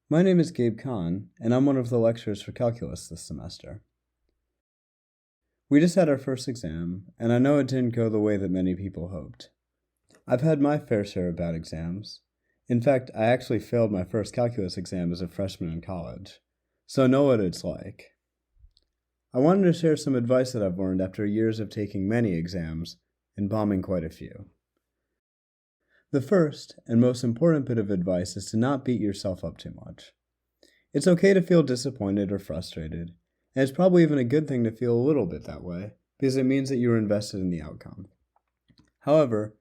My name is Gabe Kahn, and I'm one of the lecturers for calculus this semester. We just had our first exam, and I know it didn't go the way that many people hoped. I've had my fair share of bad exams. In fact, I actually failed my first calculus exam as a freshman in college, so I know what it's like. I wanted to share some advice that I've learned after years of taking many exams and bombing quite a few. The first and most important bit of advice is to not beat yourself up too much. It's okay to feel disappointed or frustrated, and it's probably even a good thing to feel a little bit that way, because it means that you were invested in the outcome. However,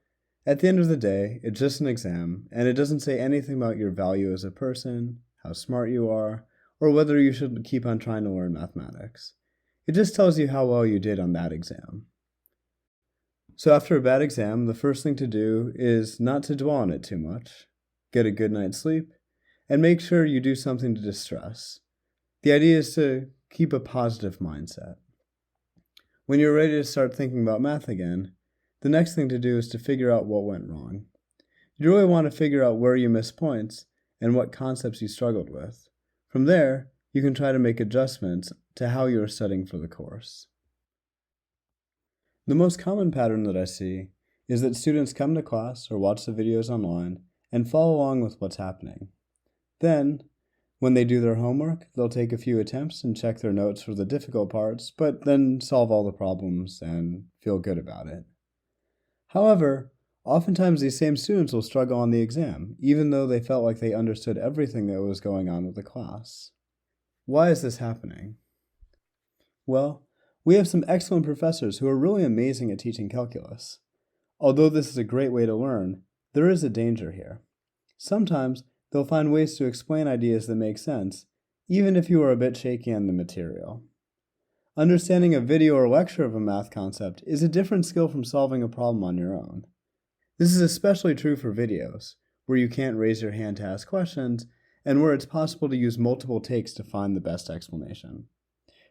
at the end of the day, it's just an exam, and it doesn't say anything about your value as a person, how smart you are, or whether you should keep on trying to learn mathematics. It just tells you how well you did on that exam. So after a bad exam, the first thing to do is not to dwell on it too much, get a good night's sleep, and make sure you do something to distress. The idea is to keep a positive mindset. When you're ready to start thinking about math again, the next thing to do is to figure out what went wrong. You really want to figure out where you missed points and what concepts you struggled with. From there, you can try to make adjustments to how you are studying for the course. The most common pattern that I see is that students come to class or watch the videos online and follow along with what's happening. Then, when they do their homework, they'll take a few attempts and check their notes for the difficult parts, but then solve all the problems and feel good about it. However, oftentimes these same students will struggle on the exam, even though they felt like they understood everything that was going on with the class. Why is this happening? Well, we have some excellent professors who are really amazing at teaching calculus. Although this is a great way to learn, there is a danger here. Sometimes they'll find ways to explain ideas that make sense, even if you are a bit shaky on the material. Understanding a video or lecture of a math concept is a different skill from solving a problem on your own. This is especially true for videos, where you can't raise your hand to ask questions, and where it's possible to use multiple takes to find the best explanation.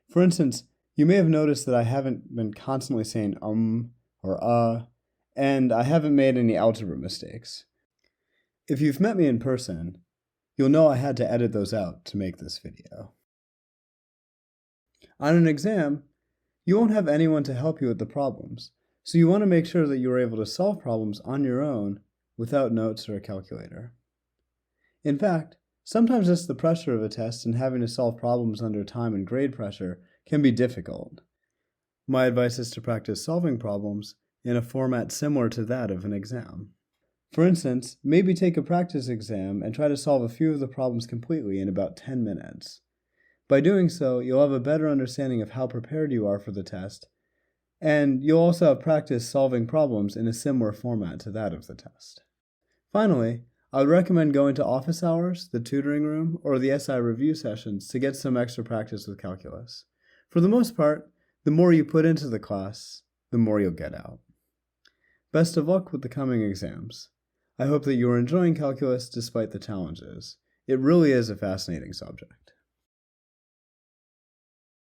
For instance, you may have noticed that I haven't been constantly saying or and I haven't made any algebra mistakes. If you've met me in person, you'll know I had to edit those out to make this video. On an exam, you won't have anyone to help you with the problems, so you want to make sure that you are able to solve problems on your own without notes or a calculator. In fact, sometimes just the pressure of a test and having to solve problems under time and grade pressure can be difficult. My advice is to practice solving problems in a format similar to that of an exam. For instance, maybe take a practice exam and try to solve a few of the problems completely in about 10 minutes. By doing so, you'll have a better understanding of how prepared you are for the test, and you'll also have practice solving problems in a similar format to that of the test. Finally, I would recommend going to office hours, the tutoring room, or the SI review sessions to get some extra practice with calculus. For the most part, the more you put into the class, the more you'll get out. Best of luck with the coming exams. I hope that you are enjoying calculus despite the challenges. It really is a fascinating subject.